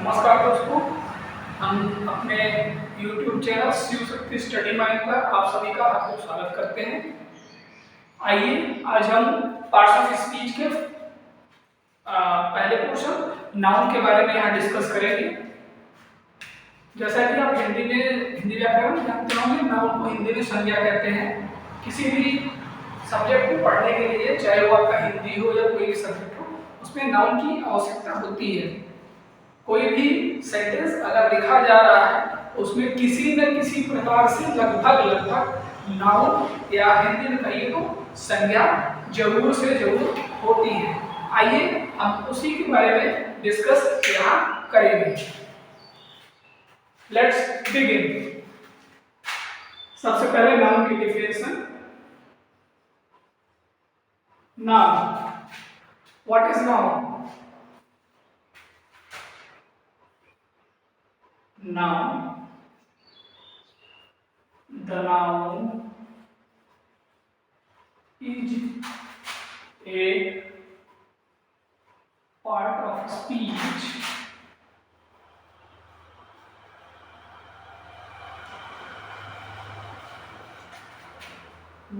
नमस्कार दोस्तों, हम अपने YouTube channel Shiv Shakti study mind पर आप सभी का हार्दिक स्वागत करते हैं। आइए आज हम पार्ट्स ऑफ स्पीच के पहले पोर्शन नाउन के बारे में यहाँ डिस्कस करेंगे। जैसा कि आप हिंदी व्याकरण जानते होंगे, नाउन को हिंदी में संज्ञा कहते हैं। किसी भी सब्जेक्ट को पढ़ने के लिए, चाहे वो आपका हिंदी हो या कोई भी सब्जेक्ट हो, उसमें नाउन की आवश्यकता होती है। कोई भी सेंटेंस अगर लिखा जा रहा है उसमें किसी न किसी प्रकार से लगभग नाउन या हिंदी में कहिए तो संज्ञा जरूर से जरूर होती है। आइए हम उसी के बारे में डिस्कस यहाँ करेंगे। Let's begin. सबसे पहले नाउन की definition. Noun, what is noun? Noun. The noun is a part of speech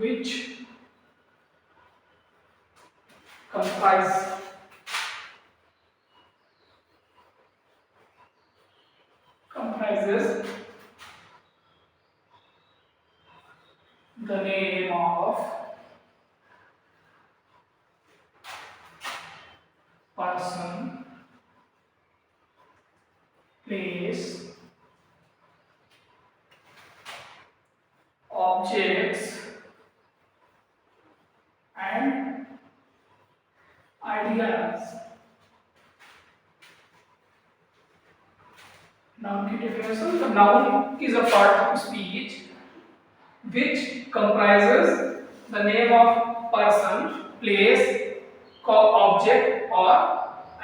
which comprises the name of person, place, objects and ideas. Noun की definition: the noun is a part of speech which comprises the name of person, place, object or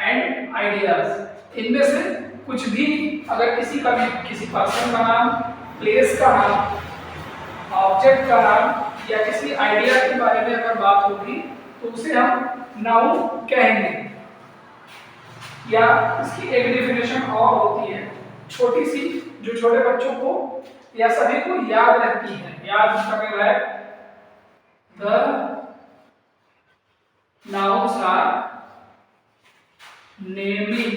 and ideas. इनमें से कुछ भी, अगर किसी का भी, किसी पर्सन का नाम, प्लेस का नाम, ऑब्जेक्ट का नाम या किसी आइडिया के बारे में अगर बात होगी तो उसे हम नाउन कहेंगे। या इसकी एक डेफिनेशन और होती है, छोटी सी, जो छोटे बच्चों को या सभी को याद रहती है, याद करने लायक। The nouns are naming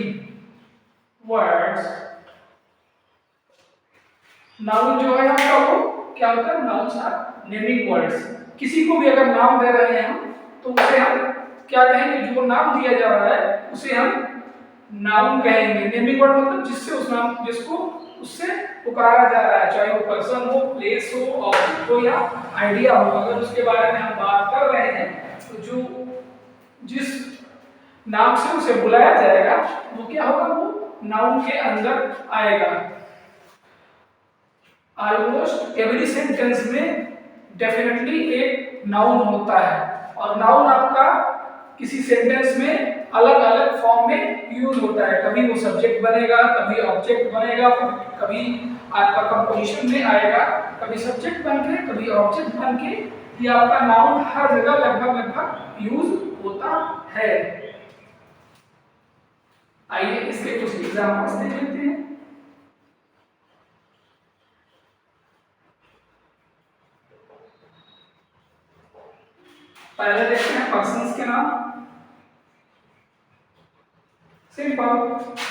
words. Noun जो है आपका वो क्या होता है? Nouns are naming words. किसी को भी अगर नाम दे रहे हैं हम तो उसे हम क्या कहेंगे? जो नाम दिया जा रहा है उसे हम नाउन कहेंगे। नेमिंग वर्ड मतलब जिससे उस नाम, जिसको उससे पुकारा जा रहा है, चाहे वो पर्सन हो, प्लेस हो, ऑब्जेक्ट हो या आइडिया हो। अगर उसके बारे में हम बात कर रहे हैं तो जो जिस नाम से उसे बुलाया जाएगा वो क्या होगा? वो नाउन के अंदर आएगा। ऑलमोस्ट एवरी सेंटेंस में डेफिनेटली एक नाउन होता है और नाउन आपका किसी सेंटेंस में अलग अलग फॉर्म में यूज होता है। कभी वो सब्जेक्ट बनेगा, कभी ऑब्जेक्ट बनेगा, कभी आपका कंपोजिशन में आएगा, कभी सब्जेक्ट बनके, कभी ऑब्जेक्ट बनके। ये आपका नाउन हर जगह लगभग यूज होता है। आइए इसके कुछ एग्जांपल्स देख लेते हैं। पहले देखते हैं पर्सन्स के नाम। सिंपल,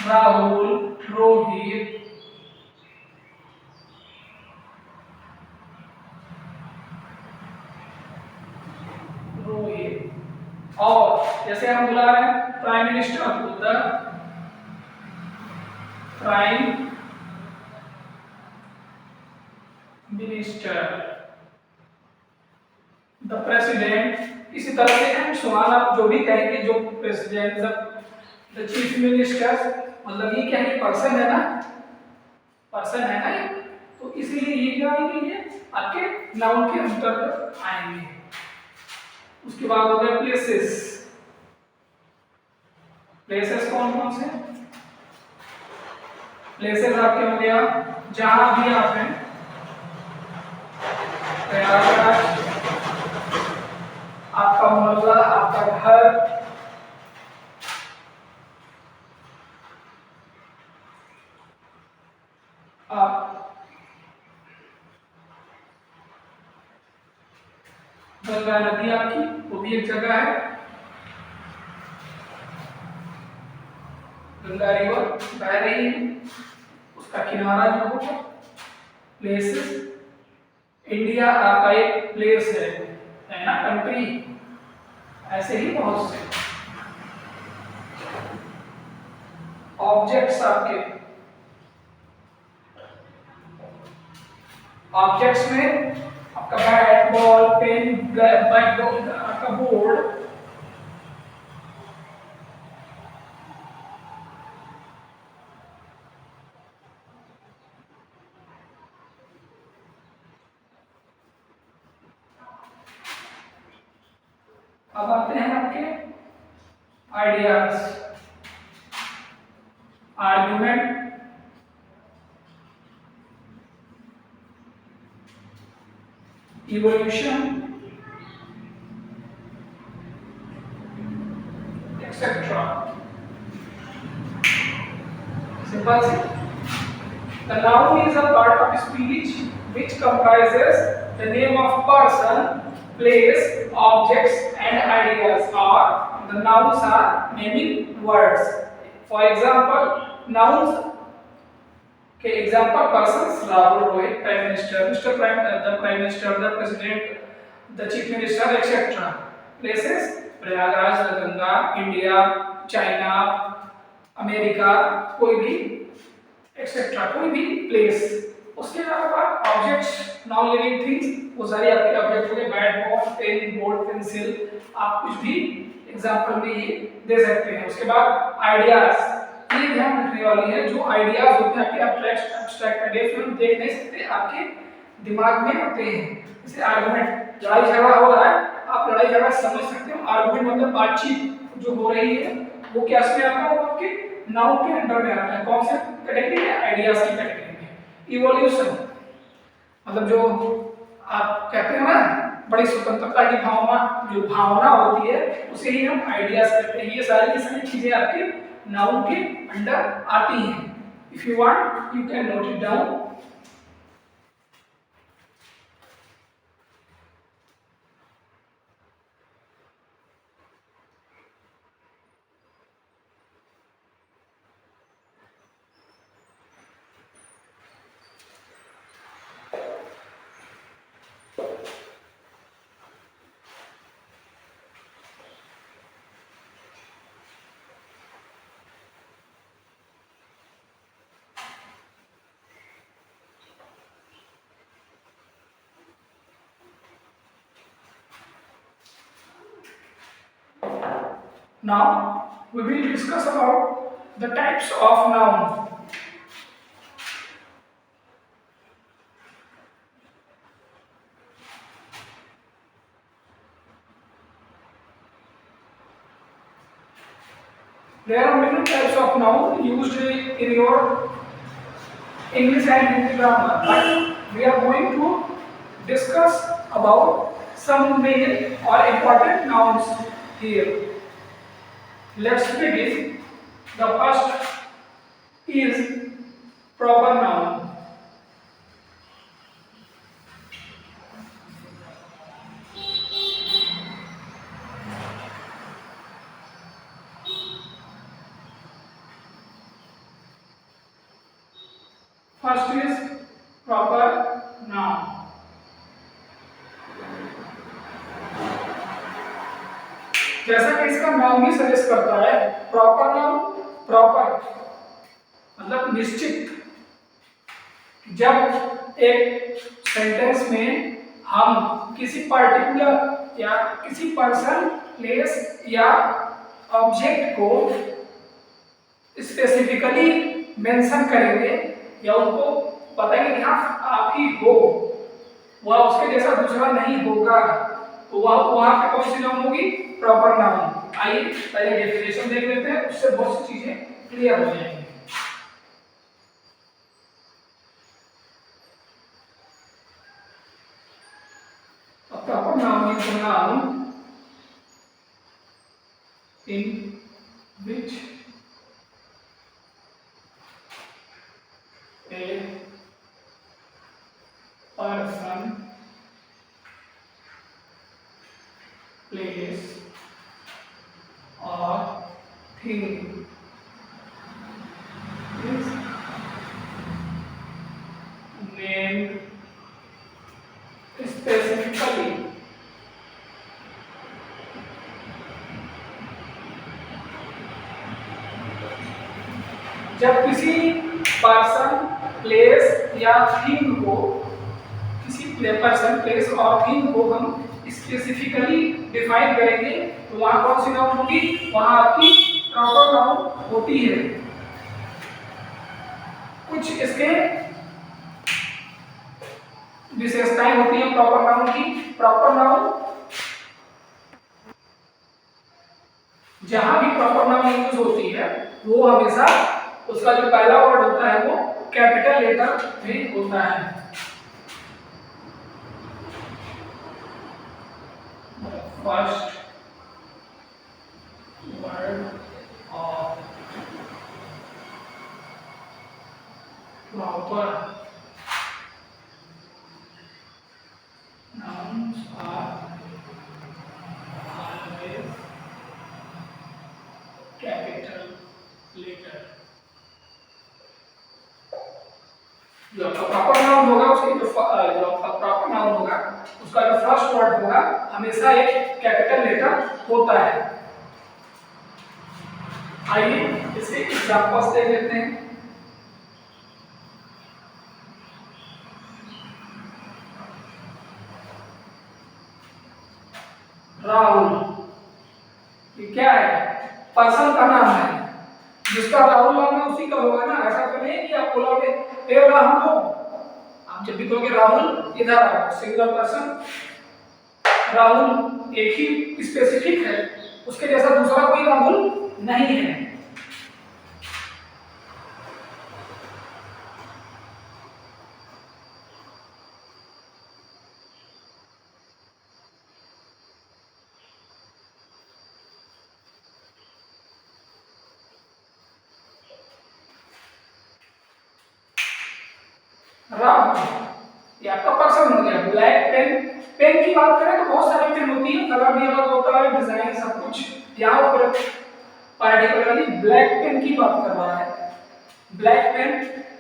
राहुल, रोहित, और जैसे हम बुला रहे हैं prime minister, the prime minister, the president. इसी तरह से एंड सो ऑन, आप जो भी कहेंगे, जो प्रेसिडेंट, द चीफ मिनिस्टर, मतलब ये क्या है? पर्सन है ना, पर्सन है ना, तो इसीलिए ये क्या आएंगे? ये आपके नाउन के अंतर्गत आएंगे। उसके बाद हो गए प्लेसेस। प्लेसेस कौन कौन से? प्लेसेस आपके हो गया जहां भी आप हैं, प्रयागराज, आपका मोहल्ला, आपका घर, गंगा नदी आपकी वो भी एक जगह है, गंगा रिवर बह रही है, उसका किनारा जो होगा प्लेसेस। इंडिया आपका एक प्लेस है ना, कंट्री। ऐसे ही बहुत से ऑब्जेक्ट्स आपके, ऑब्जेक्ट्स में आपका बैट बॉल पेन ब्लैकबोर्ड आपका बोर्ड, अब आते हैं आपके ideas, argument, evolution etcetera. Simple सी, the noun is a part of speech which comprises the name of person, place, objects and ideas, or the nouns are naming words. For example, nouns के example persons Rahul, Rohit, Prime Minister, Mr. the Prime Minister, the President, the Chief Minister, etc. Places Prayagraj, Ganga, India, China, America, कोई भी etcetera, कोई भी place. उसके अलावा objects, non living things, वो सारे आपके ऑब्जेक्ट हो गए, bat ball pen board pencil, आप कुछ भी एग्जांपल में ये दे सकते हैं। उसके बाद आइडियाज, ये ध्यान रखने वाली है, जो आइडियाज होते हैं आपके एब्स्ट्रैक्ट आइडिया फिर देख नहीं सकते, आपके दिमाग में होते हैं। जैसे आर्गुमेंट, लड़ाई झगड़ा हो रहा है, आप लड़ाई झगड़ा समझ सकते हो। आर्गुमेंट मतलब बातचीत जो हो रही है, वो क्या इसमें आता है, आपके नाउन के अंडर में आता है। कौन से कैटेगरी में, आइडियाज की कैटेगरी में। इवोल्यूशन मतलब जो आप कहते हैं ना, बड़ी स्वतंत्रता की भावना, जो भावना होती है उसे ही हम आइडियाज कहते हैं। ये सारी चीजें आपके नाउन के अंडर आती हैं। If you want you can note it down. Now we will discuss about the types of noun. There are many types of noun used in your English and Hindi grammar, but we are going to discuss about some main or important nouns here. Let's begin. The first is proper noun. First is proper noun. जैसा कि इसका नाम ही suggest करता है, proper noun, proper मतलब निश्चित। जब एक सेंटेंस में हम किसी पर्टिकुलर या किसी पर्सन, प्लेस या ऑब्जेक्ट को स्पेसिफिकली मेंशन करेंगे या उनको बताएंगे कि हाँ आप ही हो, वह उसके जैसा दूसरा नहीं होगा, तो वहां पे कौन सी नाउन होगी, प्रॉपर नाउन। आइए पहले डेफिनेशन देख लेते हैं, उससे बहुत सी चीजें क्लियर हो जाएंगी। A proper noun is a noun in which a person, place or thing is named specifically जब किसी पर्सन प्लेस या थिंग को किसी पर्सन प्लेस और थिंग को हम स्पेसिफिकली डिफाइन करेंगे तो वहां कौन सी नाउन होगी, वहां आपकी प्रॉपर नाउन होती है। कुछ इसके विशेषताएं होती हैं प्रॉपर नाउन की। प्रॉपर नाउन जहां भी प्रॉपर नाउन यूज होती है वो हमेशा उसका जो पहला वर्ड होता है वो कैपिटल लेटर में होता है। First word of proper nouns are always capital letter। जो आपका प्रॉपर नाउन होगा उसकी जो आपका प्रॉपर नाउन होगा उसका जो फर्स्ट वर्ड होगा हमेशा एक कैपिटल लेटर होता है। आइए इसके एग्जांपल्स देख लेते हैं। राहुल, ये क्या है, पर्सन का नाम है। जिसका राहुल नाम है उसी का होगा ना। ऐसा तो नहीं कि आप बोलोगे ए राहुल हो, आप जब भी कहोगे राहुल इधर आओ, सिंगल पर्सन राहुल एक ही स्पेसिफिक है, उसके जैसा दूसरा कोई राहुल नहीं है। राहुल ये आपका पर्सन हो गया। ब्लैक पेन, पेन की बात करें तो बहुत सारी पेन होती है, कलर भी अलग होता है, डिजाइन सब कुछ। यहाँ पर पार्टिकुलरली ब्लैक पेन की बात कर रहा है। ब्लैक पेन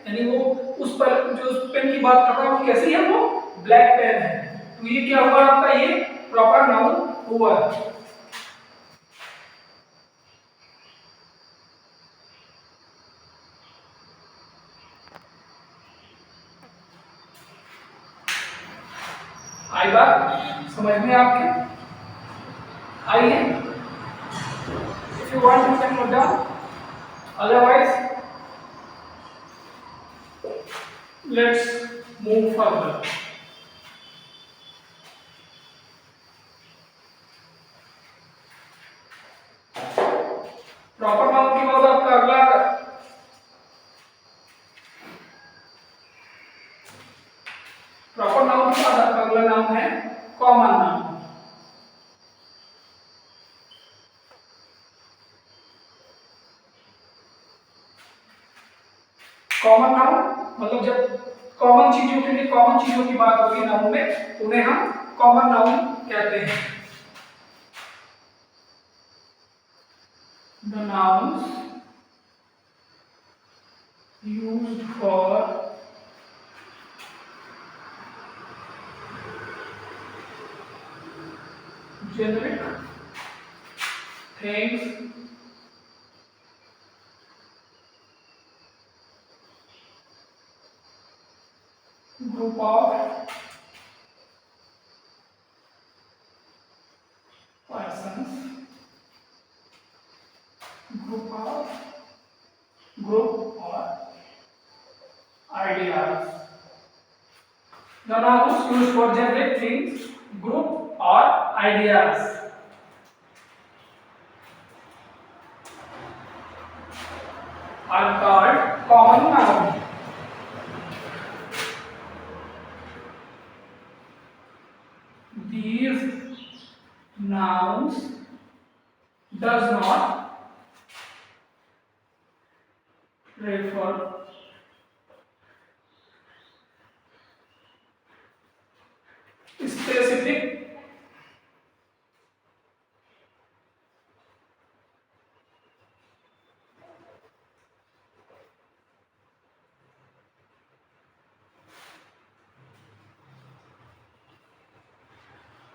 यानी वो उस पर जो उस पेन की बात कर रहा है वो कैसी है, वो ब्लैक पेन है। तो ये क्या हुआ आपका, ये प्रॉपर नाउन हुआ। आई बात समझ में आपके? आइए, if you want you can note down, otherwise let's move further. Proper noun के बाद आपका अगला प्रॉपर नाउन के बाद आपका अगला नाउन है कॉमन नाउन। कॉमन नाउन मतलब जब कॉमन चीजों के लिए कॉमन चीजों की बात होगी नाउन में, उन्हें हम कॉमन नाउन कहते हैं। The nouns used for generic things group of persons, group or ideas। The nouns used for generic things, group or ideas are called common nouns। These nouns does not refer specific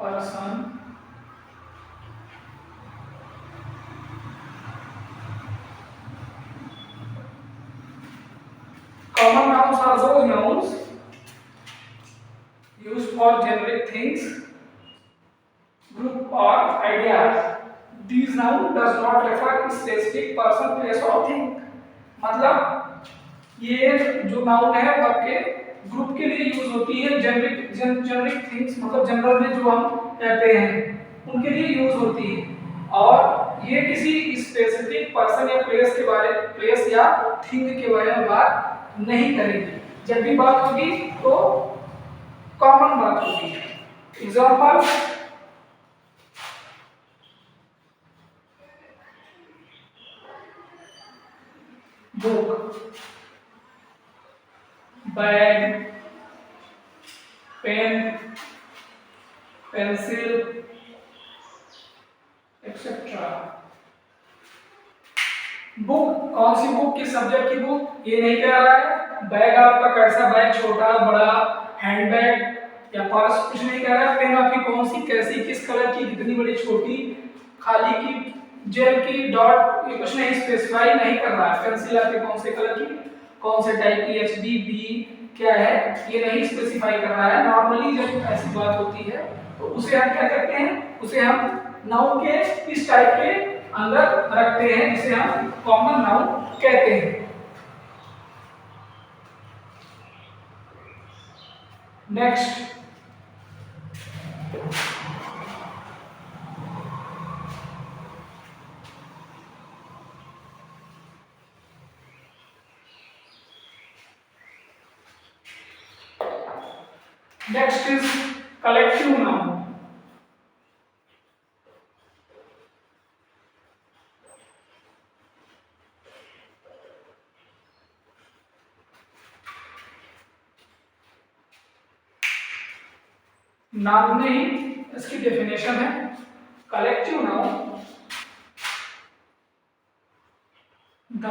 person, common nouns are those nouns used for generic things, group or ideas. These noun does not refer specific person, place or thing. मतलब ये जो noun है वो आपके group के लिए use होती है, जेनरिक थिंग्स मतलब जनरल में जो हम कहते हैं उनके लिए यूज होती है, और ये किसी स्पेसिफिक पर्सन या प्लेस या थिंग के बारे में बात नहीं करेगी। जब भी बात होगी तो कॉमन बात होगी। Example, book, bag, pen, pencil etcetera. Book, कौन सी बुक, किस सब्जेक्ट की बुक, ये नहीं कह रहा है। बैग आपका कैसा बैग, छोटा बड़ा, हैंड बैग या पर्स, कुछ नहीं कह रहा है। पेन आपकी कौन सी, कैसी, किस कलर की, कितनी बड़ी, छोटी, खाली की, जेल की, डॉट, ये कुछ नहीं स्पेसिफाई नहीं कर रहा है। पेंसिल आपकी कौन से कलर की, कौन से टाइप की, एच बी बी क्या है, ये नहीं स्पेसिफाई कर रहा है। नॉर्मली जब ऐसी बात होती है तो उसे हम क्या करते हैं, उसे हम नाउन के इस टाइप के अंदर रखते हैं जिसे हम कॉमन नाउन कहते हैं। Next, next is collective noun. नाम में ही इसकी डेफिनेशन है। Collective noun the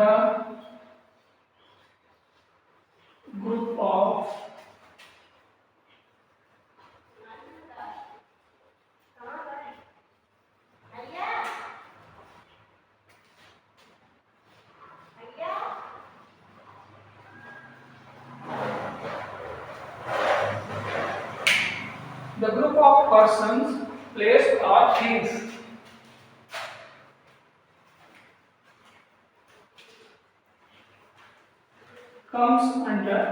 group of the group of persons, place or things comes under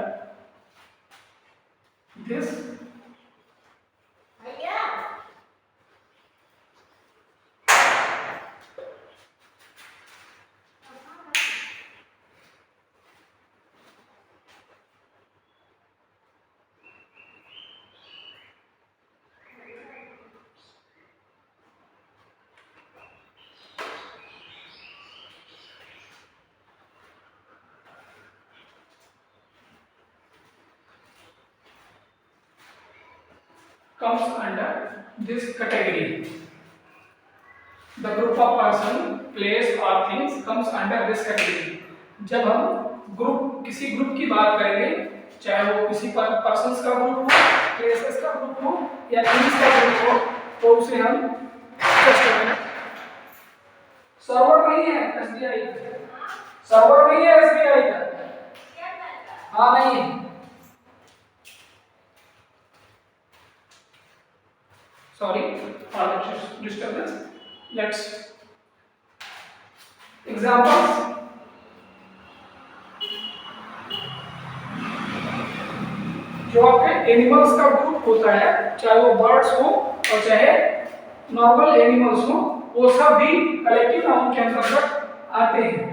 this comes under this category. The group of person, place or things comes under this category. जब हम group, किसी group की बात करेंगे, चाहे वो किसी persons का ग्रुप हो, प्लेसेस का ग्रुप हो या थिंग्स का ग्रुप हो, तो उसे हम डिस्कस करेंगे। सर्वर नहीं है एसबीआई, सर्वर नहीं है एसबीआई का, हाँ नहीं है। Sorry for the disturbance. Let's examples. जो आपके एनिमल्स का ग्रुप होता है, चाहे वो बर्ड्स हो और चाहे नॉर्मल एनिमल्स हो, वो सब भी कलेक्टिव नाउन के अंतर्गत आते हैं।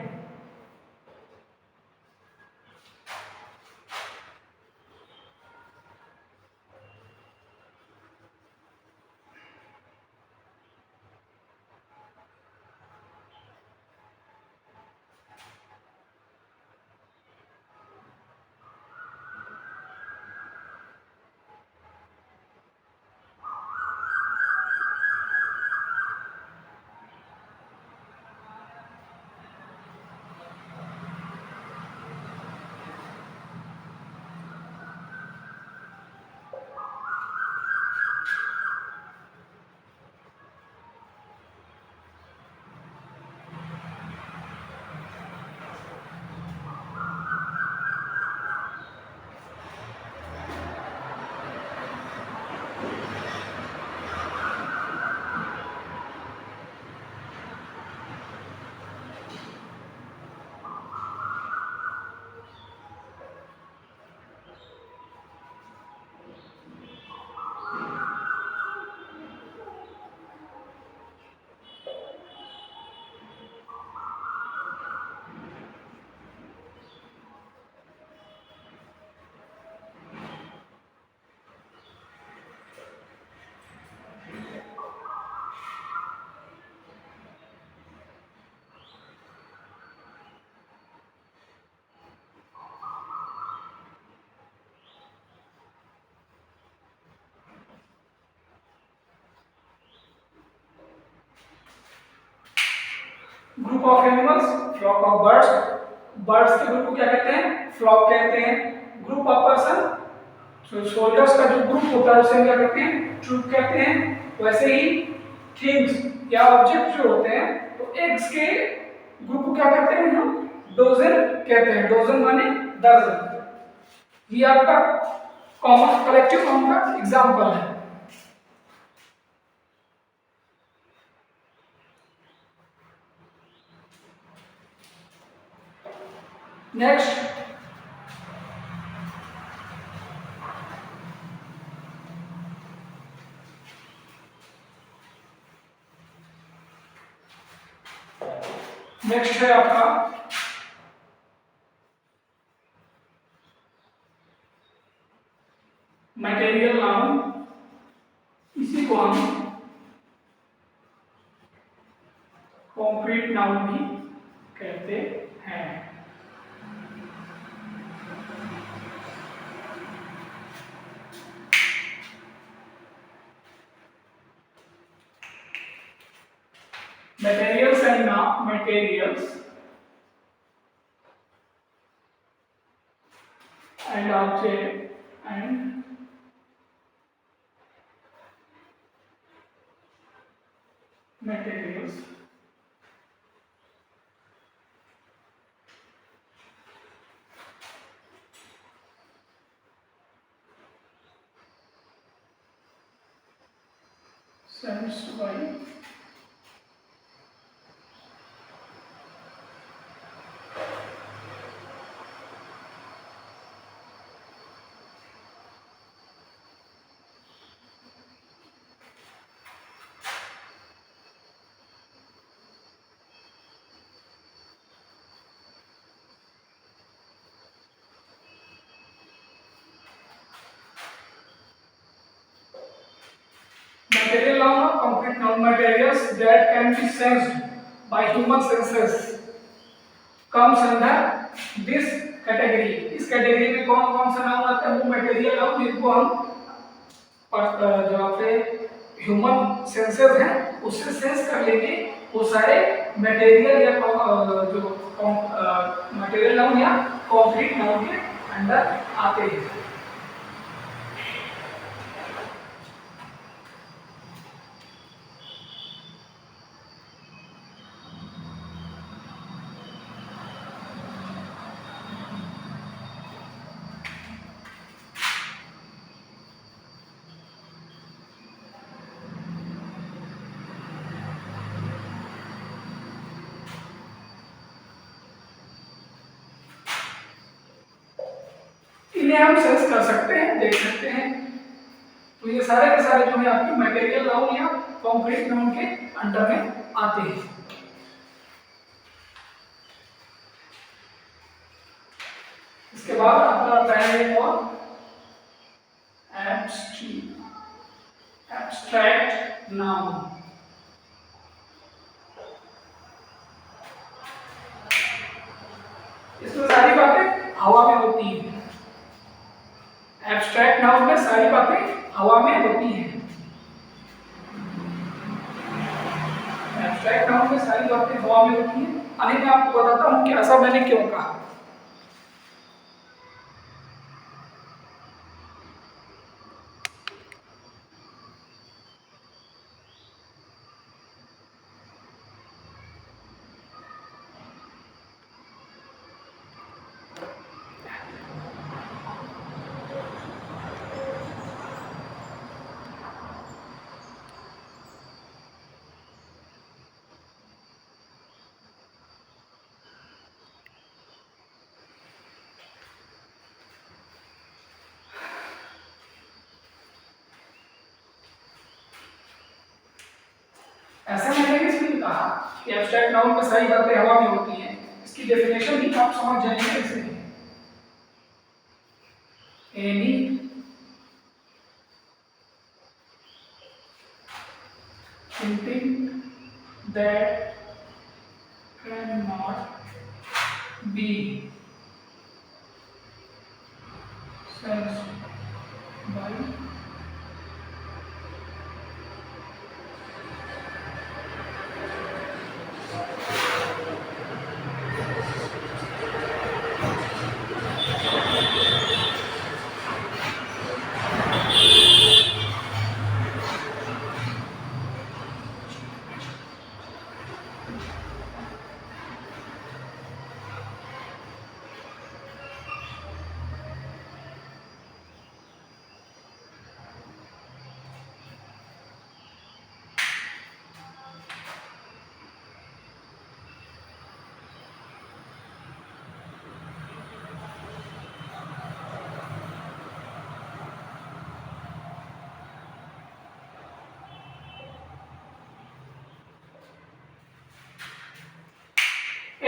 Group of animals, flock of birds, birds के ग्रुप को क्या कहते हैं, फ्लॉक कहते हैं। ग्रुप ऑफ पर्सन, सोल्जर्स का जो ग्रुप होता है उसे हम क्या कहते हैं, ट्रूप कहते हैं। वैसे ही थिंग्स या ऑब्जेक्ट जो होते हैं तो एग्स के ग्रुप को क्या कहते हैं हम, डोजन कहते हैं। डोजन माने दर्जन। ये आपका कॉमन कलेक्टिव नाउन का एग्जांपल है। नेक्स्ट, नेक्स्ट है आपका मटेरियल नाउन। इसी को हम कॉन्क्रीट नाउन भी कहते हैं। materials and materials and object and materials sensed by material noun or concrete noun materials that can be sensed by human senses comes under this category। इस category में कौन कौन सा नाउन आता है, वो मटेरियल नाउन जिनको हम जो आपके ह्यूमन सेंसर हैं उससे सेंस कर लेंगे, वो सारे मटेरियल या जो मटेरियल नाउन या कॉन्क्रीट नाउन के अंडर आते हैं। इन्हें हम सेंस कर सकते हैं, देख सकते हैं। तो ये सारे के सारे जो है आपकी मटेरियल नाउन या कॉन्क्रीट नाउन के अंडर में आते हैं। इसके बाद अपना पहले और एब्स्ट्रैक्ट नाउन। इसमें सारी बातें हवा में होती हैं। एब्स्ट्रैक्ट नाउन में सारी बातें हवा में होती हैं। एब्स्ट्रैक्ट नाउन में सारी बातें हवा में होती हैं। अभी मैं आपको बताता हूँ कि ऐसा मैंने क्यों कहा। ऐसा मैंने इसलिए कहा कि एब्स्ट्रैक्ट नाउन में सारी बातें हवा में होती हैं। इसकी डेफिनेशन भी आप समझ जाएंगे कैसे। Any something that cannot be sensed by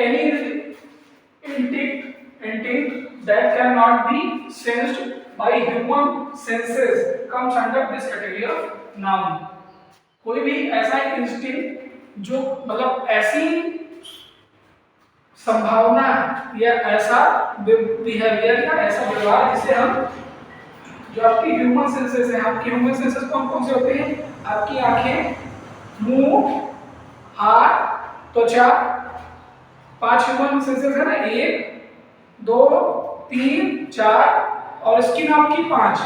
any instinct that cannot be sensed by human senses comes under this category of noun. कोई भी ऐसा इंस्टिंक्ट जो मतलब ऐसी संभावना या ऐसा बिहेवियर या ऐसा व्यवहार जिसे हम, जो आपकी ह्यूमन सेंसेस है, आपकी ह्यूमन सेंसेस कौन कौन से होते हैं? आपकी आंखें, मुंह, हाथ, त्वचा, 5 ह्यूमन सेंसेस है ना, 1 2 3 4 और स्किन आपकी 5।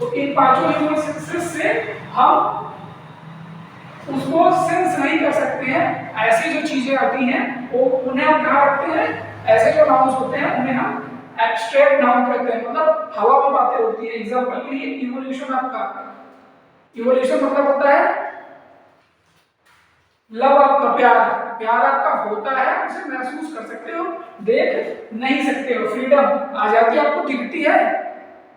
तो इन पांचों ह्यूमन सेंसेस से हम उसको सेंस नहीं कर सकते हैं। ऐसी जो चीजें आती हैं वो उन्हें हम कहाँ रखते हैं? ऐसे जो नाउन्स होते हैं उन्हें हम एब्स्ट्रैक्ट नाउन कहते हैं, मतलब हवा में बातें होती है। एग्जांपल के लिए इवोल्यूशन, आपका इवोल्यूशन मतलब होता है लव, आपका प्यार, प्यार आपका होता है, उसे महसूस कर सकते हो, देख नहीं सकते हो। फ्रीडम, आजादी आपको दिखती है,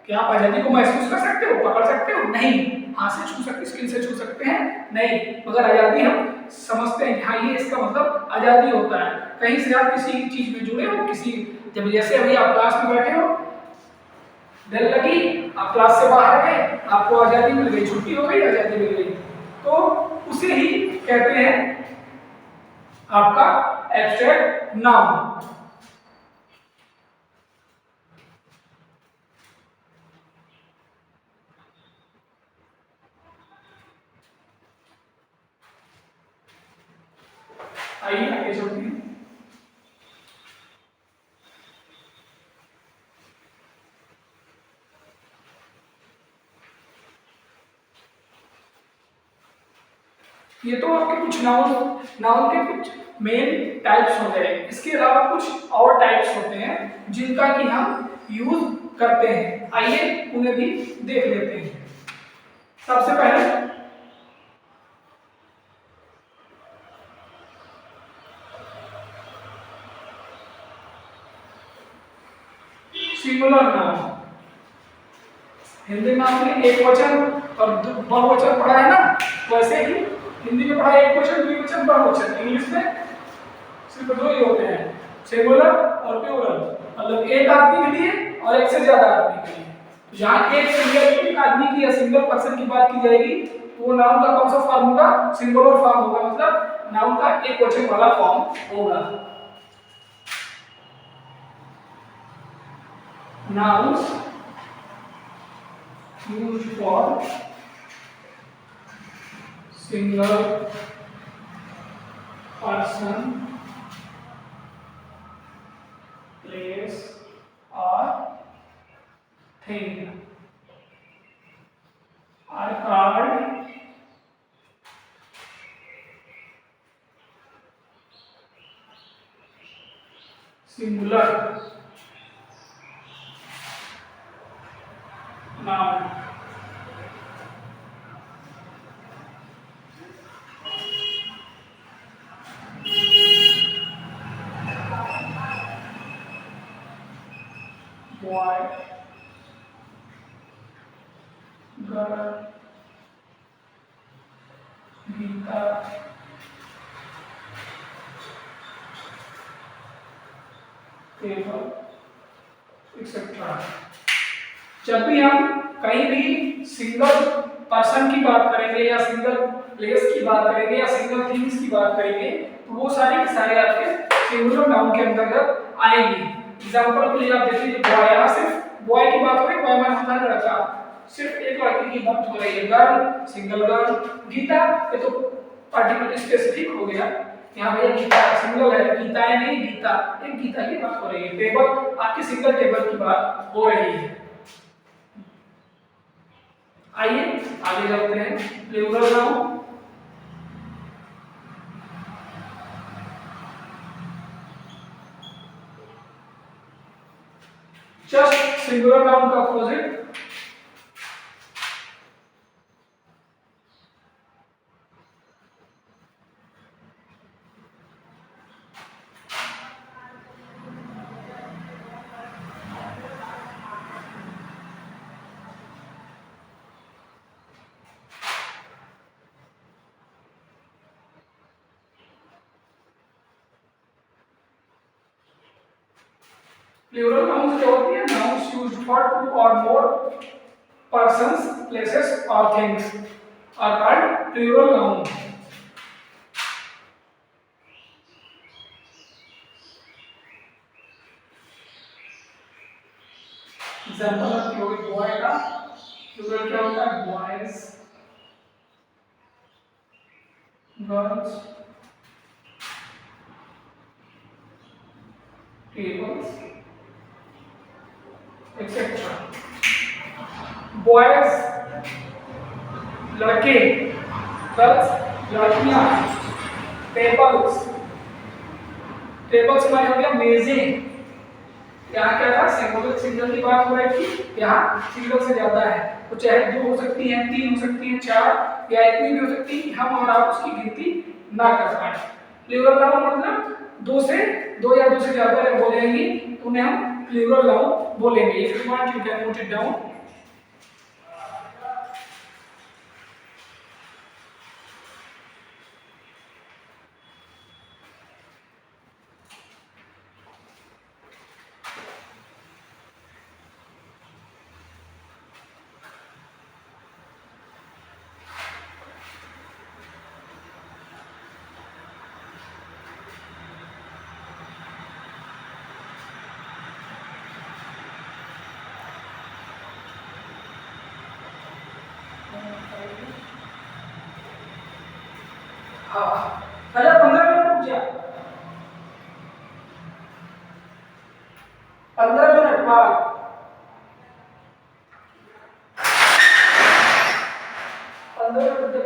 क्या आप आजादी को महसूस कर सकते हो, पकड़ सकते हो? नहीं। हाथ से छू सकते, स्किन से छू सकते हैं? नहीं। मगर आजादी हम समझते हैं, हाँ ये इसका मतलब आजादी होता है। कहीं से आप किसी चीज में जुड़े हो, किसी, जब जैसे अभी आप क्लास में बैठे हो, बेल लगी, आप क्लास से बाहर गए, आपको आजादी मिल गई, छुट्टी हो गई, आजादी मिल गई, तो उसे ही कहते हैं आपका एब्स्ट्रैक्ट नाउन। आइए आगे चलते हैं। ये तो आपके कुछ नाउन के कुछ मेन टाइप्स होते हैं। इसके अलावा कुछ और टाइप्स होते हैं जिनका कि हम यूज करते हैं। आइए उन्हें भी देख लेते हैं। सबसे पहले सिंगुलर नाउन। हिंदी में आपने एक वचन और बहुवचन पढ़ा है ना, वैसे ही हिंदी में पढ़ा एक वचन, द्विवचन, बहुवचन। इंग्लिश में सिर्फ 2 ही होते हैं, सिंगुलर और प्लूरल, मतलब एक आदमी के लिए और एक से ज्यादा आदमी के लिए। तो जहां एक आदमी की या सिंगल पर्सन की बात की जाएगी तो वो नाउन का कौन सा फॉर्म होगा? सिंगुलर फॉर्म होगा, मतलब नाउन का एक वचन वाला फॉर्म होगा। nouns used for single person, place or thing are called singular noun। boy, girl, Gita, table, etcetera. जब भी हम कहीं भी सिंगल पर्सन की बात करेंगे या सिंगल प्लेस की बात करेंगे या सिंगल थिंग्स की बात करेंगे तो वो सारे के सारे आपके सिंगुलर नाउन के अंतर्गत आएंगे। एग्जांपल के लिए आप देखिए, बॉय, यहाँ सिर्फ बॉय की बात हो रही है, बॉय मतलब होता है लड़का, सिर्फ एक लड़के की बात हो रही है। Girl, single girl. गीता, ये तो पार्टिकुलर स्पेसिफिक हो गया, यहाँ भैया गीता सिंगल है, गीताएं नहीं, गीता, एक गीता की बात हो रही है। टेबल, आपकी सिंगल टेबल की बात हो रही है। आइए आगे चलते हैं। Plural noun, just singular noun का अपोजिट प्लूरल नाउन्स क्या होती है? नाउन्स यूज्ड फॉर टू और more persons, places or things are called plural noun. Example आप लोगे बॉय का प्लूरल क्या होता है? Boys, girls, tables etcetera. Boys लड़के, गर्ल्स लड़कियां, टेबल्स, टेबल्स हमारे हो गया मेजें। यहाँ क्या था? सिंगल की बात हो रही थी, यहाँ सिंगल से ज्यादा है तो चाहे 2 हो सकती हैं, 3 हो सकती हैं, 4 या इतनी भी हो सकती है, हम और आप उसकी गिनती ना कर पाए। प्लूरल नाउन मतलब 2 या 2 से ज्यादा हो जाएंगी तो उन्हें हम प्लूरल नाउन बोलेंगे। If you want you can note it down. हाँ, अच्छा 15 मिनट रुक जा, 15 मिनट बाद 15 मिनट तक